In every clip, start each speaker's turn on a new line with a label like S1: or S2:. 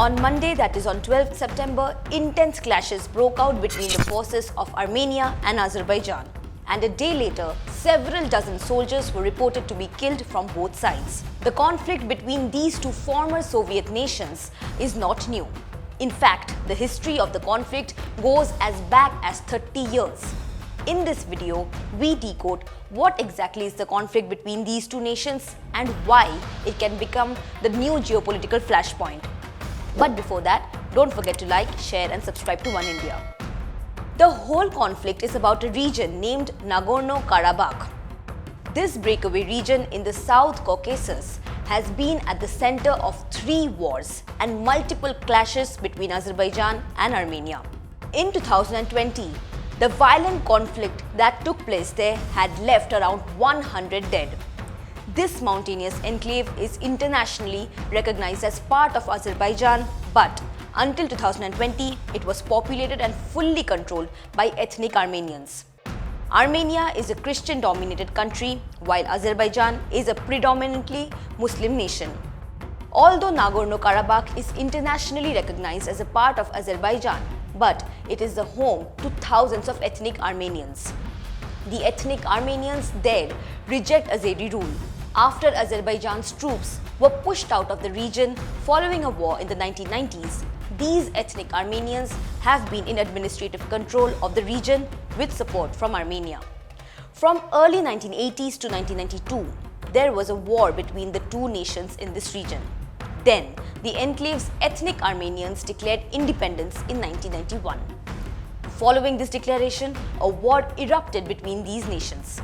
S1: On Monday, that is on 12th September, intense clashes broke out between the forces of Armenia and Azerbaijan. And a day later, several dozen soldiers were reported to be killed from both sides. The conflict between these two former Soviet nations is not new. In fact, the history of the conflict goes as back as 30 years. In this video, we decode what exactly is the conflict between these two nations and why it can become the new geopolitical flashpoint. But before that, don't forget to like, share and subscribe to Oneindia. The whole conflict is about a region named Nagorno-Karabakh. This breakaway region in the South Caucasus has been at the center of 3 wars and multiple clashes between Azerbaijan and Armenia. In 2020, the violent conflict that took place there had left around 100 dead. This mountainous enclave is internationally recognized as part of Azerbaijan, but until 2020, it was populated and fully controlled by ethnic Armenians. Armenia is a Christian-dominated country, while Azerbaijan is a predominantly Muslim nation. Although Nagorno-Karabakh is internationally recognized as a part of Azerbaijan, but it is the home to thousands of ethnic Armenians. The ethnic Armenians there reject Azeri rule after Azerbaijan's troops were pushed out of the region following a war in the 1990s. These ethnic Armenians have been in administrative control of the region with support from Armenia. From early 1980s to 1992, there was a war between the two nations in this region. Then, the enclave's ethnic Armenians declared independence in 1991. Following this declaration, a war erupted between these nations.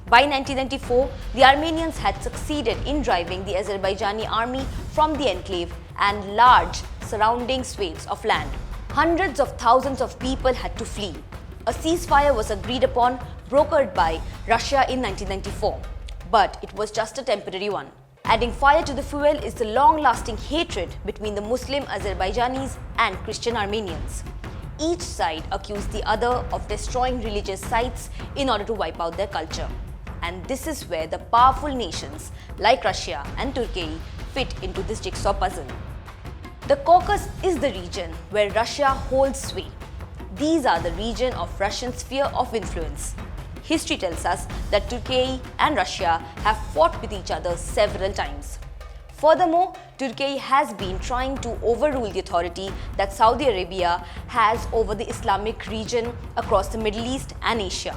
S1: By 1994, the Armenians had succeeded in driving the Azerbaijani army from the enclave and large surrounding swathes of land. Hundreds of thousands of people had to flee. A ceasefire was agreed upon, brokered by Russia in 1994, but it was just a temporary one. Adding fire to the fuel is the long-lasting hatred between the Muslim Azerbaijanis and Christian Armenians. Each side accused the other of destroying religious sites in order to wipe out their culture. And this is where the powerful nations like Russia and Turkey fit into this jigsaw puzzle. The Caucasus is the region where Russia holds sway. These are the region of Russian sphere of influence. History tells us that Turkey and Russia have fought with each other several times. Furthermore, Turkey has been trying to overrule the authority that Saudi Arabia has over the Islamic region across the Middle East and Asia.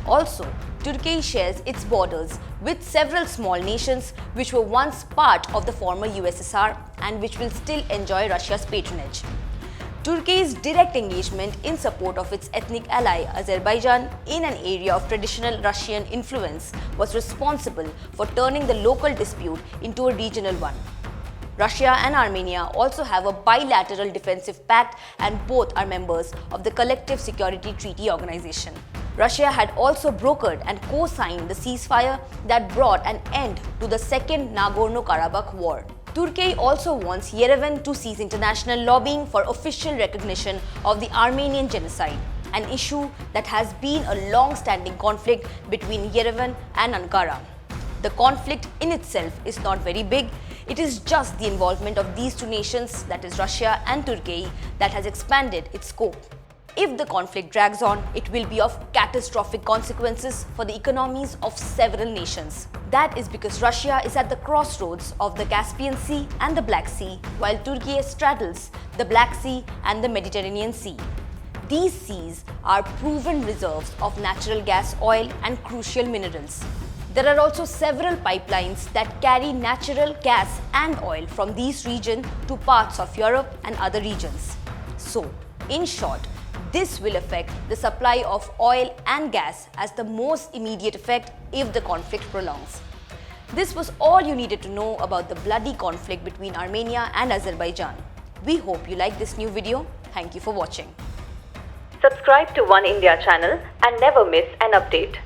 S1: Also, Turkey shares its borders with several small nations which were once part of the former USSR and which will still enjoy Russia's patronage. Turkey's direct engagement in support of its ethnic ally Azerbaijan in an area of traditional Russian influence was responsible for turning the local dispute into a regional one. Russia and Armenia also have a bilateral defensive pact and both are members of the Collective Security Treaty Organization. Russia had also brokered and co-signed the ceasefire that brought an end to the Second Nagorno-Karabakh War. Turkey also wants Yerevan to cease international lobbying for official recognition of the Armenian genocide, an issue that has been a long-standing conflict between Yerevan and Ankara. The conflict in itself is not very big. It is just the involvement of these two nations, that is Russia and Turkey, that has expanded its scope. If the conflict drags on, it will be of catastrophic consequences for the economies of several nations. That is because Russia is at the crossroads of the Caspian Sea and the Black Sea, while Turkey straddles the Black Sea and the Mediterranean Sea. These seas are proven reserves of natural gas, oil and crucial minerals. There are also several pipelines that carry natural gas and oil from these regions to parts of Europe and other regions. So, in short, this will affect the supply of oil and gas as the most immediate effect if the conflict prolongs. This was all you needed to know about the bloody conflict between Armenia and Azerbaijan. We hope you liked this new video. Thank you for watching.
S2: Subscribe to Oneindia channel and never miss an update.